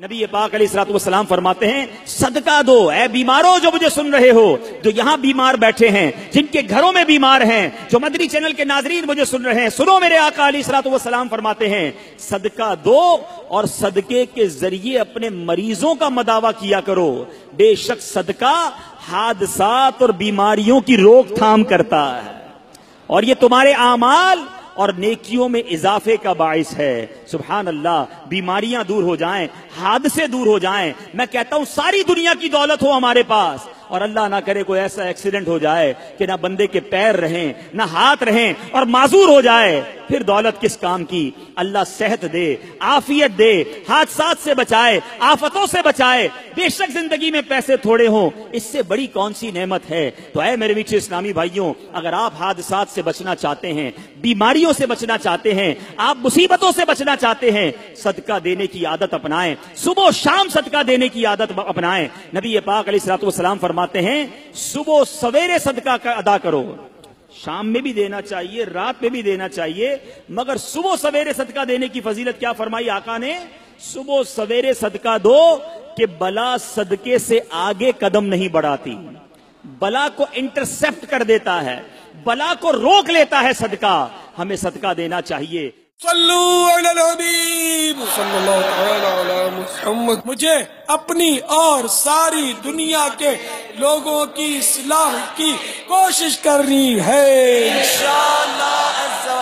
نبی پاک علیہ الصلوۃ والسلام فرماتے ہیں صدقہ دو اے بیماروں جو مجھے سن رہے ہو، جو یہاں بیمار بیٹھے ہیں، جن کے گھروں میں بیمار ہیں، جو مدنی چینل کے ناظرین مجھے سن رہے ہیں، سنو میرے آقا علیہ الصلوۃ والسلام فرماتے ہیں صدقہ دو اور صدقے کے ذریعے اپنے مریضوں کا مداوا کیا کرو، بے شک صدقہ حادثات اور بیماریوں کی روک تھام کرتا ہے اور یہ تمہارے اعمال اور نیکیوں میں اضافے کا باعث ہے۔ سبحان اللہ، بیماریاں دور ہو جائیں، حادثے دور ہو جائیں، میں کہتا ہوں ساری دنیا کی دولت ہو ہمارے پاس اور اللہ نہ کرے کوئی ایسا ایکسیڈنٹ ہو جائے کہ نہ بندے کے پیر رہیں نہ ہاتھ رہیں اور معذور ہو جائے، پھر دولت کس کام کی؟ اللہ صحت دے، عافیت دے، حادثات سے بچائے، آفتوں سے بچائے۔ بے شک زندگی میں پیسے تھوڑے ہوں، اس سے بڑی کون سی نعمت ہے؟ تو اے میرے میٹھے اسلامی بھائیوں، اگر آپ حادثات سے بچنا چاہتے ہیں، بیماریوں سے بچنا چاہتے ہیں، آپ مصیبتوں سے بچنا چاہتے ہیں، صدقہ دینے کی عادت اپنائیں، صبح و شام صدقہ دینے کی عادت اپنائیں۔ نبی پاک علیہ الصلوۃ والسلام فرماتے ہیں صبح سویرے صدقہ کا ادا کرو، شام میں بھی دینا چاہیے، رات میں بھی دینا چاہیے، مگر صبح سویرے صدقہ دینے کی فضیلت کیا فرمائی آقا نے؟ صبح سویرے صدقہ دو کہ بلا صدقے سے آگے قدم نہیں بڑھاتی، بلا کو انٹرسپٹ کر دیتا ہے، بلا کو روک لیتا ہے صدقہ۔ ہمیں صدقہ دینا چاہیے۔ صلو علی الحبیب صلی اللہ تعالی علی محمد۔ مجھے اپنی اور ساری دنیا کے لوگوں کی اصلاح کی کوشش کرنی ہے انشاءاللہ۔